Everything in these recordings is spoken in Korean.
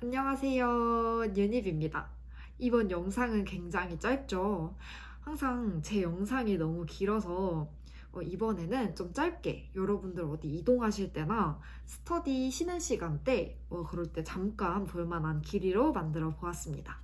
안녕하세요. 윤입입니다. 이번 영상은 굉장히 짧죠? 항상 제 영상이 너무 길어서 이번에는 좀 짧게 여러분들 어디 이동하실 때나 스터디 쉬는 시간대 그럴 때 잠깐 볼만한 길이로 만들어 보았습니다.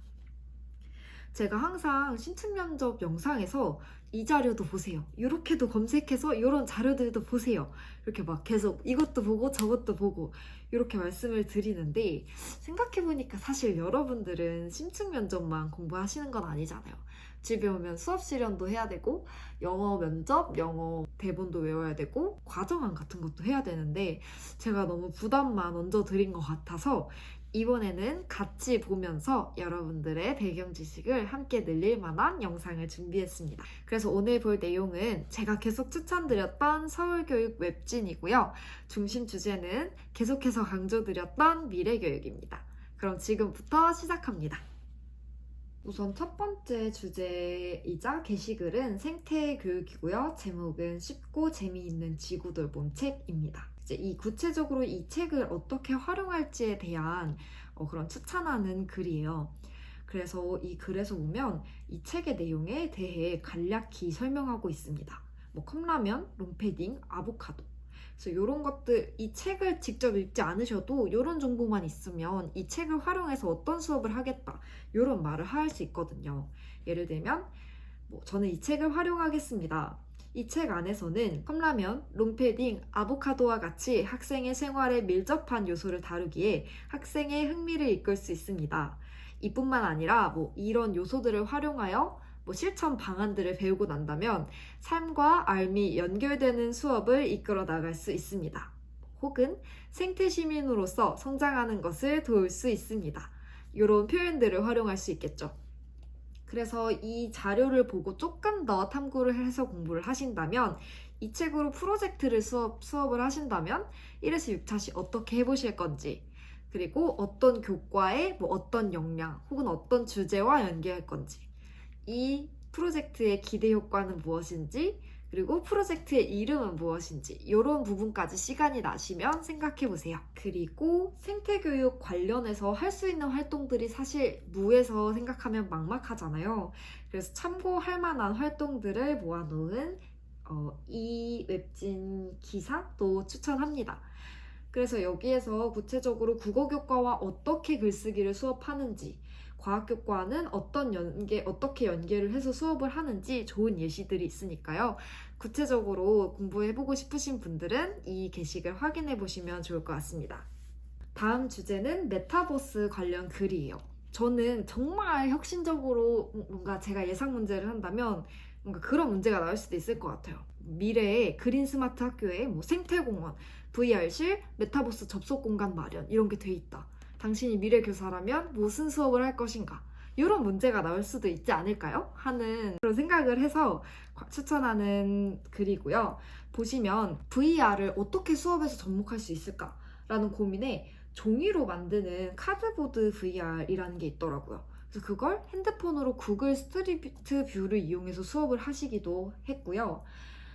제가 항상 신춘 면접 영상에서 이 자료도 보세요. 이렇게도 검색해서 이런 자료들도 보세요. 이렇게 막 계속 이것도 보고 저것도 보고 이렇게 말씀을 드리는데 생각해보니까 사실 여러분들은 신춘 면접만 공부하시는 건 아니잖아요. 집에 오면 수업 실현도 해야 되고 영어 면접, 영어 대본도 외워야 되고 과정안 같은 것도 해야 되는데 제가 너무 부담만 얹어드린 것 같아서 이번에는 같이 보면서 여러분들의 배경 지식을 함께 늘릴 만한 영상을 준비했습니다. 그래서 오늘 볼 내용은 제가 계속 추천드렸던 서울교육 웹진이고요. 중심 주제는 계속해서 강조드렸던 미래교육입니다. 그럼 지금부터 시작합니다. 우선 첫 번째 주제이자 게시글은 생태교육이고요. 제목은 쉽고 재미있는 지구돌봄 책입니다. 이제 구체적으로 이 책을 어떻게 활용할지에 대한 그런 추천하는 글이에요. 그래서 이 글에서 보면 이 책의 내용에 대해 간략히 설명하고 있습니다. 뭐 컵라면, 롱패딩, 아보카도. 그래서 이런 것들, 이 책을 직접 읽지 않으셔도 이런 정보만 있으면 이 책을 활용해서 어떤 수업을 하겠다 이런 말을 할 수 있거든요. 예를 들면 저는 이 책을 활용하겠습니다. 이 책 안에서는 컵라면, 롱패딩, 아보카도와 같이 학생의 생활에 밀접한 요소를 다루기에 학생의 흥미를 이끌 수 있습니다. 이뿐만 아니라 이런 요소들을 활용하여 실천 방안들을 배우고 난다면 삶과 삶이 연결되는 수업을 이끌어 나갈 수 있습니다. 혹은 생태 시민으로서 성장하는 것을 도울 수 있습니다. 이런 표현들을 활용할 수 있겠죠. 그래서 이 자료를 보고 조금 더 탐구를 해서 공부를 하신다면 이 책으로 프로젝트를 수업을 하신다면 1에서 6차시 어떻게 해보실 건지 그리고 어떤 교과에 어떤 역량 혹은 어떤 주제와 연계할 건지 이 프로젝트의 기대 효과는 무엇인지 그리고 프로젝트의 이름은 무엇인지 이런 부분까지 시간이 나시면 생각해 보세요. 그리고 생태교육 관련해서 할 수 있는 활동들이 사실 무에서 생각하면 막막하잖아요. 그래서 참고할 만한 활동들을 모아놓은 이 웹진 기사도 추천합니다. 그래서 여기에서 구체적으로 국어교과와 어떻게 글쓰기를 수업하는지 과학교과는 어떻게 연계를 해서 수업을 하는지 좋은 예시들이 있으니까요. 구체적으로 공부해보고 싶으신 분들은 이 게시글 확인해 보시면 좋을 것 같습니다. 다음 주제는 메타버스 관련 글이에요. 저는 정말 혁신적으로 뭔가 제가 예상 문제를 한다면 뭔가 그런 문제가 나올 수도 있을 것 같아요. 미래에 그린 스마트 학교에 생태공원, VR실, 메타버스 접속 공간 마련 이런 게 돼 있다. 당신이 미래 교사라면 무슨 수업을 할 것인가? 이런 문제가 나올 수도 있지 않을까요? 하는 그런 생각을 해서 추천하는 글이고요. 보시면 VR을 어떻게 수업에서 접목할 수 있을까라는 고민에 종이로 만드는 카드보드 VR이라는 게 있더라고요. 그래서 그걸 핸드폰으로 구글 스트리트 뷰를 이용해서 수업을 하시기도 했고요.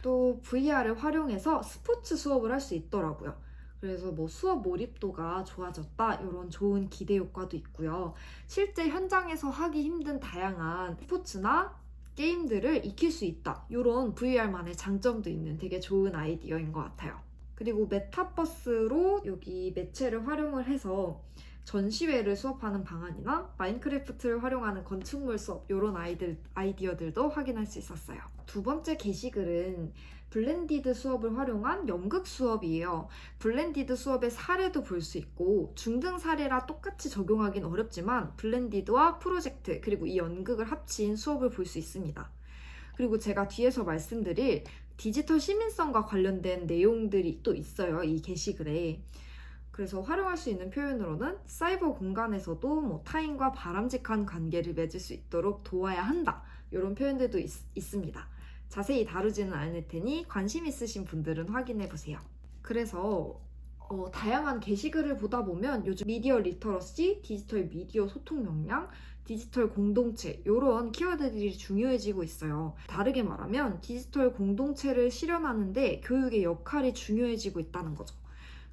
또 VR을 활용해서 스포츠 수업을 할 수 있더라고요. 그래서 수업 몰입도가 좋아졌다 이런 좋은 기대 효과도 있고요. 실제 현장에서 하기 힘든 다양한 스포츠나 게임들을 익힐 수 있다 이런 VR만의 장점도 있는 되게 좋은 아이디어인 것 같아요. 그리고 메타버스로 여기 매체를 활용을 해서 전시회를 수업하는 방안이나 마인크래프트를 활용하는 건축물 수업 이런 아이디어들도 확인할 수 있었어요. 두 번째 게시글은 블렌디드 수업을 활용한 연극 수업이에요. 블렌디드 수업의 사례도 볼 수 있고 중등 사례라 똑같이 적용하긴 어렵지만 블렌디드와 프로젝트 그리고 이 연극을 합친 수업을 볼 수 있습니다. 그리고 제가 뒤에서 말씀드릴 디지털 시민성과 관련된 내용들이 또 있어요. 이 게시글에. 그래서 활용할 수 있는 표현으로는 사이버 공간에서도 타인과 바람직한 관계를 맺을 수 있도록 도와야 한다. 이런 표현들도 있습니다. 자세히 다루지는 않을 테니 관심 있으신 분들은 확인해 보세요. 그래서 다양한 게시글을 보다 보면 요즘 미디어 리터러시, 디지털 미디어 소통 역량, 디지털 공동체 이런 키워드들이 중요해지고 있어요. 다르게 말하면 디지털 공동체를 실현하는데 교육의 역할이 중요해지고 있다는 거죠.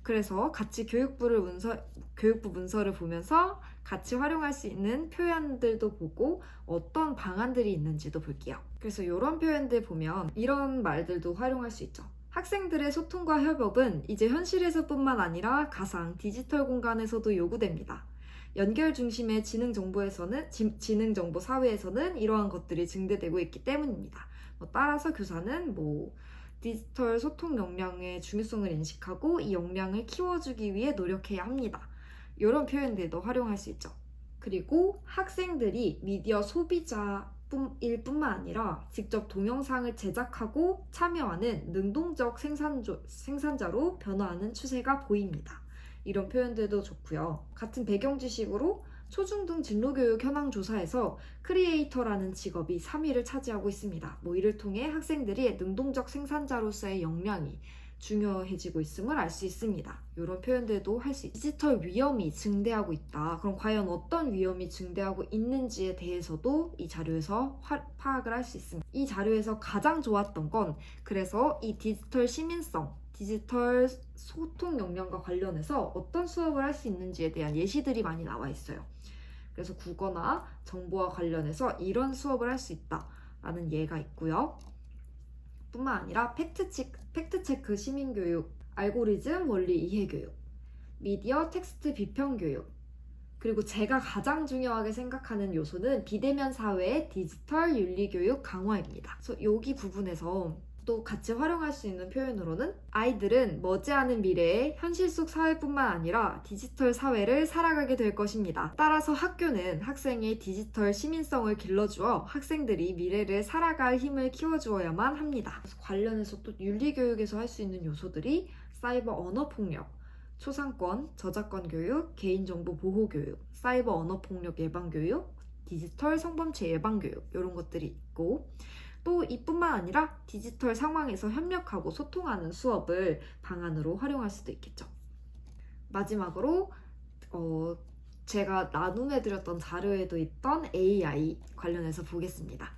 그래서 같이 교육부 문서를 보면서 같이 활용할 수 있는 표현들도 보고 어떤 방안들이 있는지도 볼게요. 그래서 이런 표현들 보면 이런 말들도 활용할 수 있죠. 학생들의 소통과 협업은 이제 현실에서뿐만 아니라 가상, 디지털 공간에서도 요구됩니다. 연결 중심의 지능정보 사회에서는 이러한 것들이 증대되고 있기 때문입니다. 따라서 교사는 디지털 소통 역량의 중요성을 인식하고 이 역량을 키워주기 위해 노력해야 합니다. 이런 표현들도 활용할 수 있죠. 그리고 학생들이 미디어 소비자일 뿐만 아니라 직접 동영상을 제작하고 참여하는 능동적 생산자로 변화하는 추세가 보입니다. 이런 표현들도 좋고요. 같은 배경 지식으로 초중등 진로교육 현황 조사에서 크리에이터라는 직업이 3위를 차지하고 있습니다. 이를 통해 학생들이 능동적 생산자로서의 역량이 중요해지고 있음을 알 수 있습니다. 이런 표현들도 할 수 있습니다. 디지털 위험이 증대하고 있다. 그럼 과연 어떤 위험이 증대하고 있는지에 대해서도 이 자료에서 파악을 할 수 있습니다. 이 자료에서 가장 좋았던 건 그래서 이 디지털 시민성, 디지털 소통 역량과 관련해서 어떤 수업을 할 수 있는지에 대한 예시들이 많이 나와 있어요. 그래서 국어나 정보와 관련해서 이런 수업을 할 수 있다라는 예가 있고요. 뿐만 아니라 팩트체크 시민교육, 알고리즘 원리 이해교육, 미디어 텍스트 비평교육, 그리고 제가 가장 중요하게 생각하는 요소는 비대면 사회의 디지털 윤리교육 강화입니다. 그래서 여기 부분에서 또 같이 활용할 수 있는 표현으로는 아이들은 머지않은 미래에 현실 속 사회뿐만 아니라 디지털 사회를 살아가게 될 것입니다. 따라서 학교는 학생의 디지털 시민성을 길러주어 학생들이 미래를 살아갈 힘을 키워주어야만 합니다. 그래서 관련해서 또 윤리교육에서 할 수 있는 요소들이 사이버 언어폭력, 초상권, 저작권 교육, 개인정보 보호 교육, 사이버 언어폭력 예방 교육, 디지털 성범죄 예방 교육 이런 것들이 있고 또 이뿐만 아니라 디지털 상황에서 협력하고 소통하는 수업을 방안으로 활용할 수도 있겠죠. 마지막으로 제가 나눔해드렸던 자료에도 있던 AI 관련해서 보겠습니다.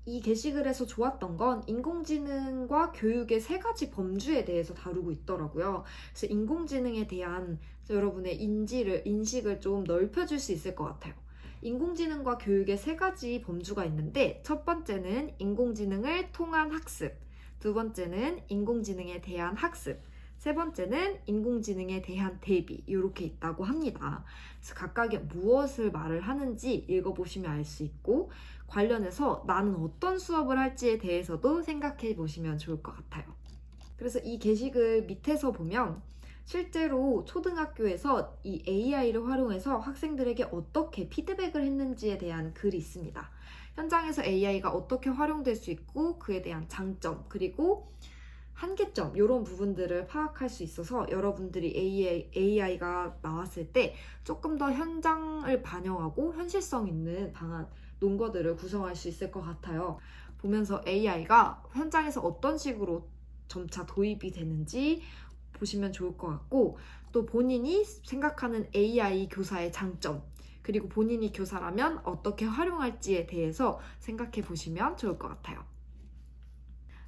이 게시글에서 좋았던 건 인공지능과 교육의 3가지 범주에 대해서 다루고 있더라고요. 그래서 인공지능에 대한 여러분의 인식을 좀 넓혀줄 수 있을 것 같아요. 인공지능과 교육의 3가지 범주가 있는데 첫 번째는 인공지능을 통한 학습, 두 번째는 인공지능에 대한 학습, 세 번째는 인공지능에 대한 대비 이렇게 있다고 합니다. 그래서 각각의 무엇을 말을 하는지 읽어보시면 알 수 있고 관련해서 나는 어떤 수업을 할지에 대해서도 생각해 보시면 좋을 것 같아요. 그래서 이 게시글 밑에서 보면 실제로 초등학교에서 이 AI를 활용해서 학생들에게 어떻게 피드백을 했는지에 대한 글이 있습니다. 현장에서 AI가 어떻게 활용될 수 있고 그에 대한 장점 그리고 한계점 이런 부분들을 파악할 수 있어서 여러분들이 AI가 나왔을 때 조금 더 현장을 반영하고 현실성 있는 방안, 논거들을 구성할 수 있을 것 같아요. 보면서 AI가 현장에서 어떤 식으로 점차 도입이 되는지 보시면 좋을 것 같고 또 본인이 생각하는 AI 교사의 장점 그리고 본인이 교사라면 어떻게 활용할지에 대해서 생각해 보시면 좋을 것 같아요.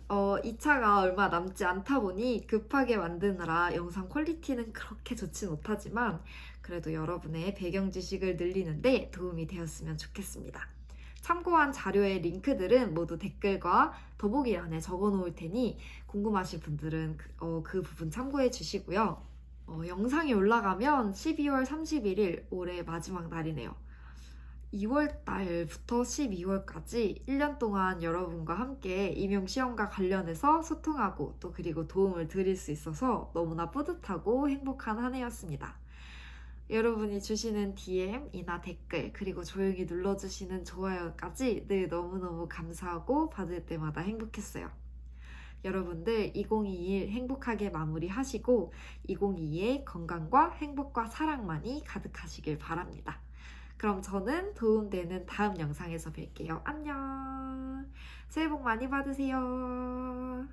2차가 얼마 남지 않다 보니 급하게 만드느라 영상 퀄리티는 그렇게 좋지 못하지만 그래도 여러분의 배경 지식을 늘리는데 도움이 되었으면 좋겠습니다. 참고한 자료의 링크들은 모두 댓글과 더보기란에 적어 놓을 테니 궁금하신 분들은 그 부분 참고해 주시고요. 영상이 올라가면 12월 31일 올해 마지막 날이네요. 2월 달부터 12월까지 1년 동안 여러분과 함께 임용시험과 관련해서 소통하고 또 그리고 도움을 드릴 수 있어서 너무나 뿌듯하고 행복한 한 해였습니다. 여러분이 주시는 DM이나 댓글 그리고 조용히 눌러주시는 좋아요까지 늘 너무너무 감사하고 받을 때마다 행복했어요. 여러분들 2021 행복하게 마무리하시고 2022에 건강과 행복과 사랑만이 가득하시길 바랍니다. 그럼 저는 도움되는 다음 영상에서 뵐게요. 안녕. 새해 복 많이 받으세요.